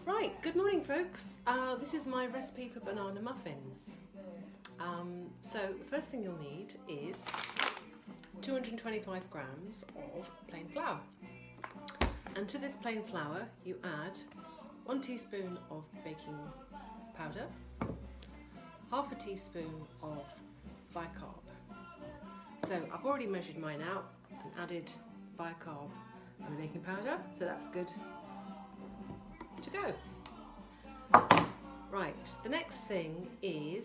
Right, good morning folks. This is my recipe for banana muffins. So the first thing you'll need is 225 grams of plain flour. And to this plain flour you add 1 teaspoon of baking powder, half a teaspoon of bicarb. So I've already measured mine out and added bicarb and the baking powder, so that's good to go. Right, the next thing is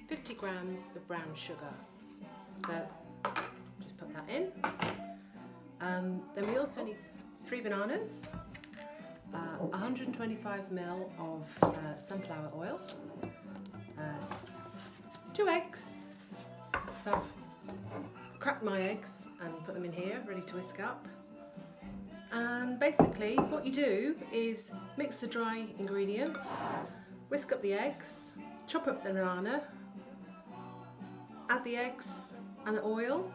50 grams of brown sugar. So just put that in. Then we also need 3 bananas, 125 ml of sunflower oil, 2 eggs. So I've cracked my eggs and put them in here, ready to whisk up. And basically what you do is mix the dry ingredients, whisk up the eggs, chop up the banana, add the eggs and the oil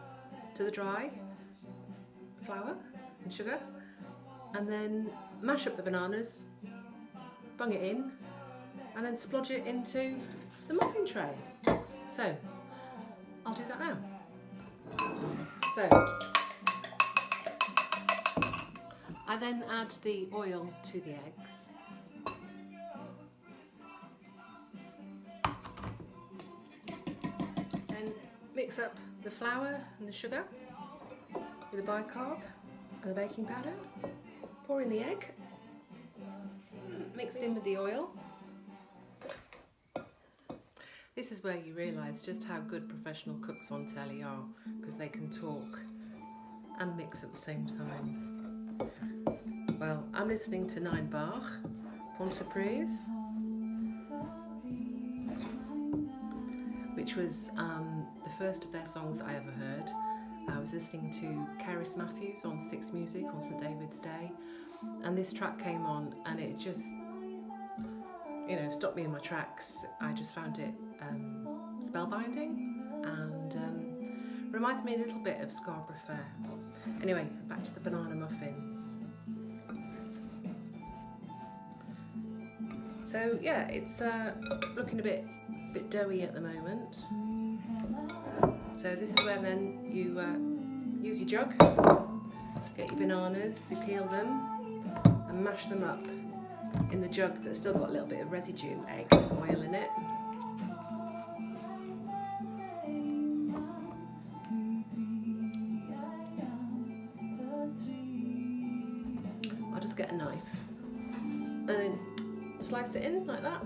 to the dry flour and sugar, and then mash up the bananas, bung it in, and then splodge it into the muffin tray. So I'll do that now. So I then add the oil to the eggs. Then mix up the flour and the sugar with the bicarb and the baking powder. Pour in the egg, mixed in with the oil. This is where you realise just how good professional cooks on telly are, because they can talk and mix at the same time. Well, I'm listening to Nine Bach, Pont Surprise, which was the first of their songs that I ever heard. I was listening to Cerys Matthews on Six Music on St David's Day, and this track came on and it just, stopped me in my tracks. I just found it spellbinding and reminds me a little bit of Scarborough Fair. Anyway, back to the banana muffins. So yeah, it's looking a bit doughy at the moment. So this is where then you use your jug, get your bananas, you peel them and mash them up in the jug that's still got a little bit of residue, egg and oil in it. I'll just get a knife and then slice it in like that.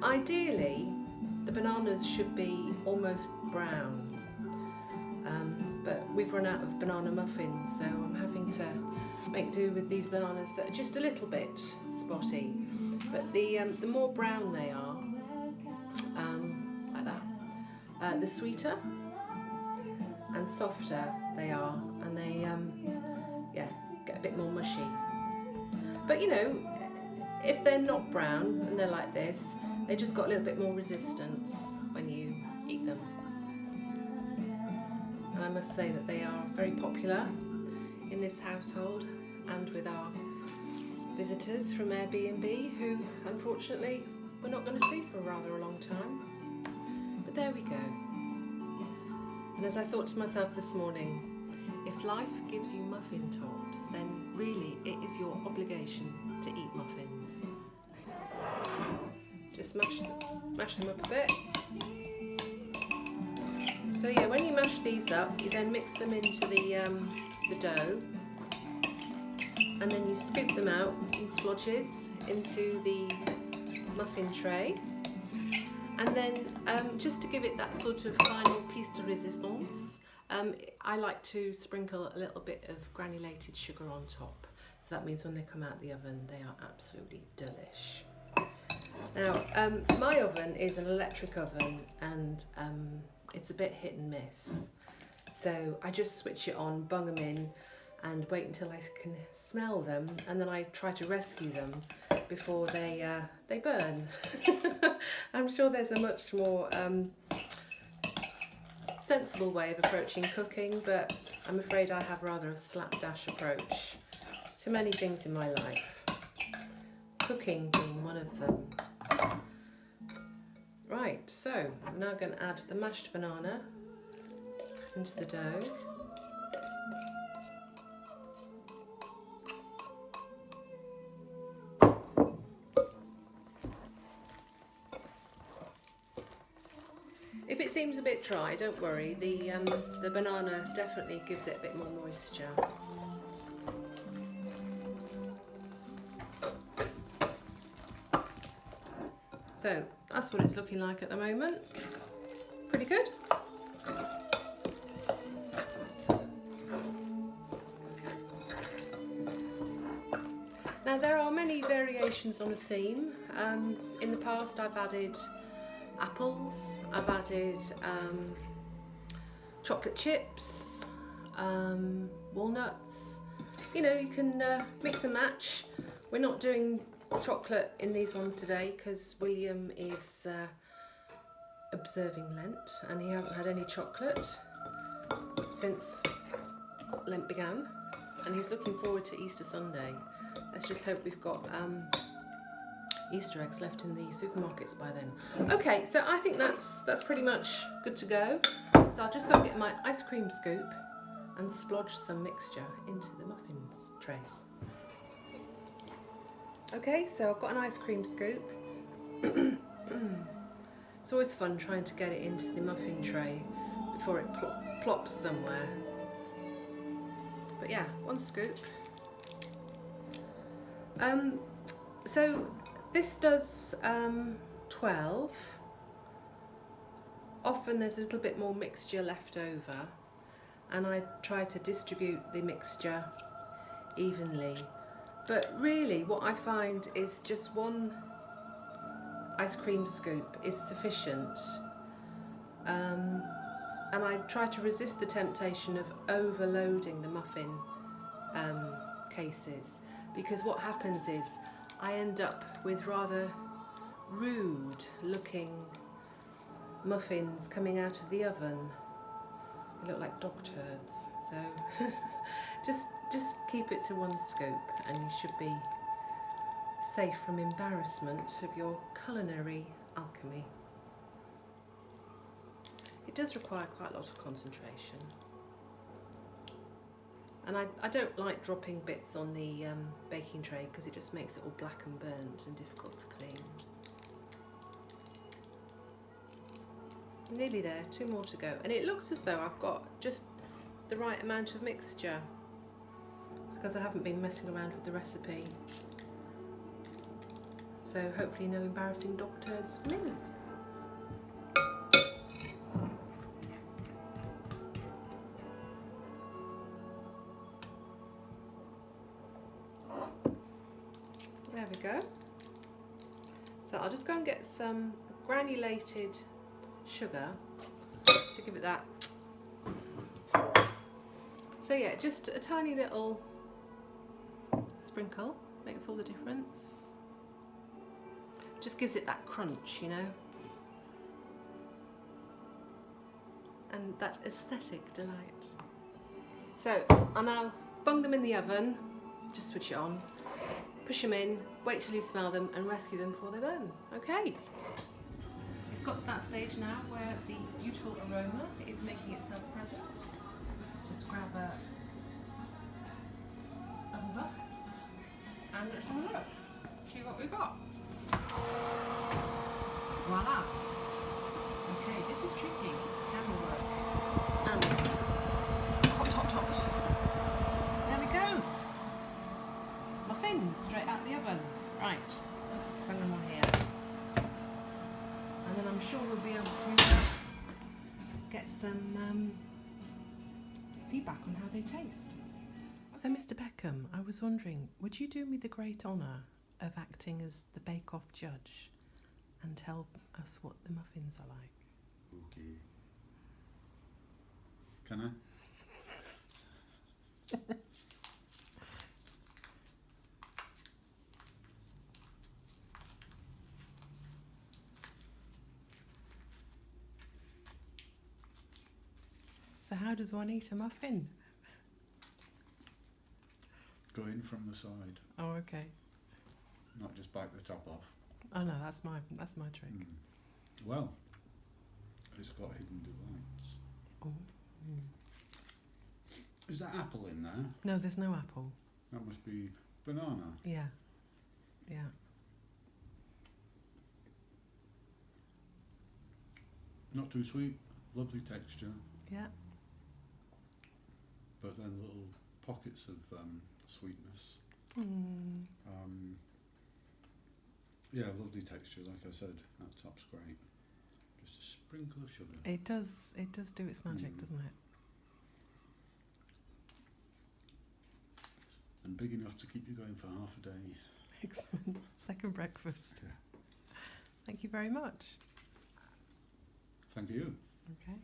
Ideally, the bananas should be almost brown, but we've run out of banana muffins, so I'm having to make do with these bananas that are just a little bit spotty. But the more brown they are, like that, the sweeter and softer they are, and they get a bit more mushy. But if they're not brown and they're like this, they just got a little bit more resistance when you eat them. And I must say that they are very popular in this household and with our visitors from Airbnb, who unfortunately we're not going to see for rather a long time. But there we go. And as I thought to myself this morning, if life gives you muffin tops, then really it is your obligation to eat muffins. Just mash them up a bit. So yeah, when you mash these up, you then mix them into the dough, and then you scoop them out in splodges into the muffin tray. And then just to give it that sort of final piece de resistance, I like to sprinkle a little bit of granulated sugar on top. So that means when they come out the oven, they are absolutely delish. Now, my oven is an electric oven, and it's a bit hit and miss. So I just switch it on, bung them in, and wait until I can smell them, and then I try to rescue them before they burn. I'm sure there's a much more sensible way of approaching cooking, but I'm afraid I have rather a slapdash approach to many things in my life. cooking being one of them. Right, so I'm now going to add the mashed banana into the dough. If it seems a bit dry, don't worry, the banana definitely gives it a bit more moisture. So that's what it's looking like at the moment. Pretty good. Now there are many variations on a theme. In the past I've added apples, I've added chocolate chips, walnuts. You know, you can mix and match. We're not doing chocolate in these ones today because William is observing Lent and he hasn't had any chocolate since Lent began, and he's looking forward to Easter Sunday. Let's just hope we've got Easter eggs left in the supermarkets by then. Okay, so I think that's pretty much good to go. So I'll just go and get my ice cream scoop and splodge some mixture into the muffin trays. Okay, so I've got an ice cream scoop. It's always fun trying to get it into the muffin tray before it plops somewhere. But yeah, one scoop. So this does 12. Often there's a little bit more mixture left over, and I try to distribute the mixture evenly. But really what I find is just one ice cream scoop is sufficient. And I try to resist the temptation of overloading the muffin cases, because what happens is I end up with rather rude looking muffins coming out of the oven. They look like dog turds. So just keep it to one scoop and you should be safe from embarrassment of your culinary alchemy. It does require quite a lot of concentration. And I don't like dropping bits on the baking tray because it just makes it all black and burnt and difficult to clean. Nearly there, 2 more to go. And it looks as though I've got just the right amount of mixture. It's because I haven't been messing around with the recipe. So hopefully no embarrassing dog turds for me. There we go. So I'll just go and get some granulated sugar to give it that. So yeah, just a tiny little sprinkle makes all the difference. Just gives it that crunch, you know, and that aesthetic delight. So I'll now bung them in the oven, just switch it on, push them in, wait till you smell them and rescue them before they burn. Okay. It's got to that stage now where the beautiful aroma is making itself present. Just grab a oven buff and let's have a look. See what we've got. Voila. Okay, this is tricky. Camera work. And hot. There we go. Muffins straight out the oven. Right. Let's bring them on here. And then I'm sure we'll be able to get some feedback on how they taste. So Mr. Beckham, I was wondering, would you do me the great honour of acting as the bake-off judge and tell us what the muffins are like? Okay. Can I? So how does one eat a muffin? Go in from the side. Oh, okay. not just bite the top off. Oh no, that's my trick. Well, it's got hidden delights. Oh. Is that apple in there? No, there's no apple. That must be banana. Yeah. Yeah. Not too sweet, lovely texture, Yeah. but then little pockets of sweetness. Yeah, lovely texture, like I said, that top's great. Just a sprinkle of sugar. It does do its magic, doesn't it? And big enough to keep you going for half a day. Excellent. Second breakfast. Yeah. Thank you very much. Thank you. Okay.